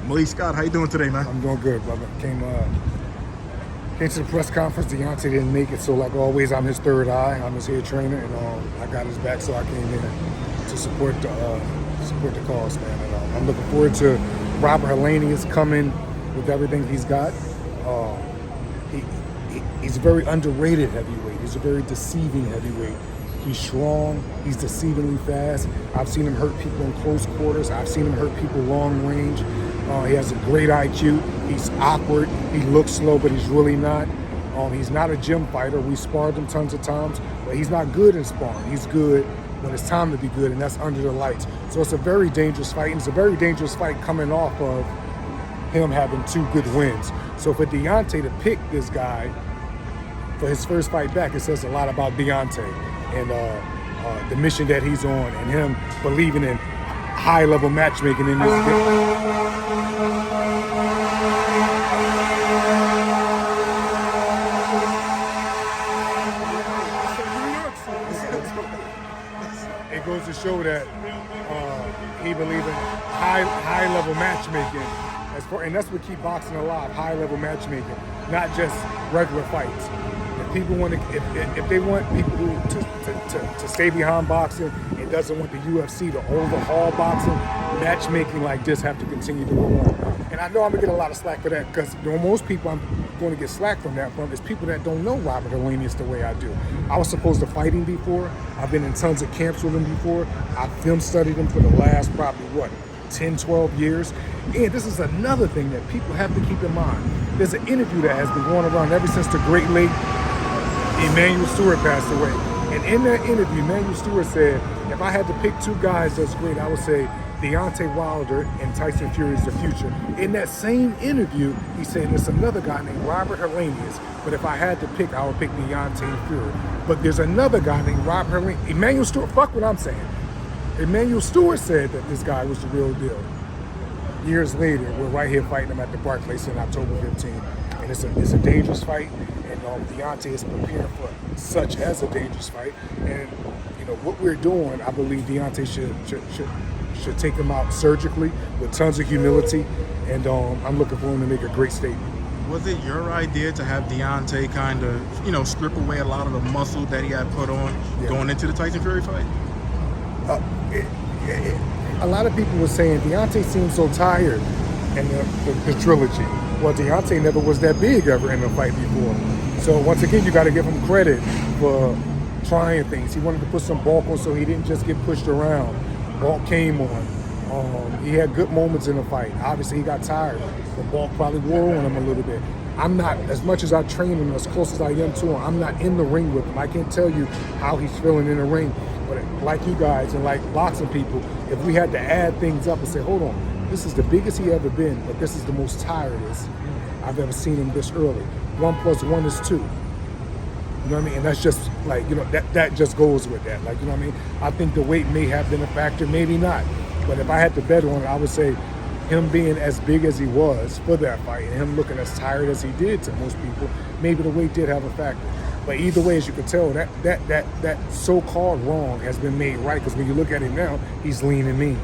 Malik Scott, how you doing today, man? I'm doing good, brother. Came to the press conference. Deontay didn't make it, so like always, I'm his third eye. I'm his head trainer, and I got his back, so I came here to support the cause, man. And I'm looking forward to Robert Helenius coming with everything he's got. He's a very underrated heavyweight. He's a very deceiving heavyweight. He's strong. He's deceivingly fast. I've seen him hurt people in close quarters. I've seen him hurt people long range. He has a great IQ. He's awkward. He looks slow, but he's really not. He's not a gym fighter. We sparred him tons of times, but he's not good in sparring. He's good when it's time to be good, and that's under the lights. So it's a very dangerous fight, and it's a very dangerous fight coming off of him having 2 good wins. So for Deontay to pick this guy for his first fight back, it says a lot about Deontay and the mission that he's on, and him believing in high-level matchmaking in this. It goes to show that he believes in high-level matchmaking, and that's what keeps boxing alive: high-level matchmaking, not just regular fights. If people want to, if they want people to stay behind boxing, and doesn't want the UFC to overhaul boxing, matchmaking like this have to continue to go on. And I know I'm gonna get a lot of slack for that, because most people I'm going to get slack from that from is people that don't know Robert Helenius the way I do. I was supposed to fight him before. I've been in tons of camps with him before. I've film studied him for the last probably 10, 12 years. And this is another thing that people have to keep in mind. There's an interview that has been going around ever since the great late Emmanuel Stewart passed away. And in that interview, Emmanuel Stewart said, if I had to pick 2 guys that's great, I would say Deontay Wilder and Tyson Fury is the future. In that same interview, he said there's another guy named Robert Helenius, but if I had to pick, I would pick Deontay and Fury. But there's another guy named Robert Helenius. Emmanuel Stewart, fuck what I'm saying. Emmanuel Stewart said that this guy was the real deal. Years later, we're right here fighting him at the Barclays on October 15th. And it's a dangerous fight, and Deontay is preparing for such as a dangerous fight. And what we're doing, I believe Deontay should take him out surgically with tons of humility, and I'm looking for him to make a great statement. Was it your idea to have Deontay kind of, strip away a lot of the muscle that he had put on going into the Tyson Fury fight? A lot of people were saying Deontay seems so tired in the trilogy. Well, Deontay never was that big ever in a fight before. So once again, you got to give him credit for trying things. He wanted to put some bulk on so he didn't just get pushed around. Bulk came on. He had good moments in the fight. Obviously, he got tired. The bulk probably wore on him a little bit. I'm not, as much as I train him, as close as I am to him, I'm not in the ring with him. I can't tell you how he's feeling in the ring. But like you guys and like boxing people, if we had to add things up and say, hold on, this is the biggest he ever been, but this is the most tiredest I've ever seen him this early. 1 + 1 is 2. You know what I mean? And that's just like, that just goes with that. Like, you know what I mean? I think the weight may have been a factor, maybe not. But if I had to bet on it, I would say him being as big as he was for that fight and him looking as tired as he did to most people, maybe the weight did have a factor. But either way, as you can tell, that so-called wrong has been made right, because when you look at him now, he's lean and mean.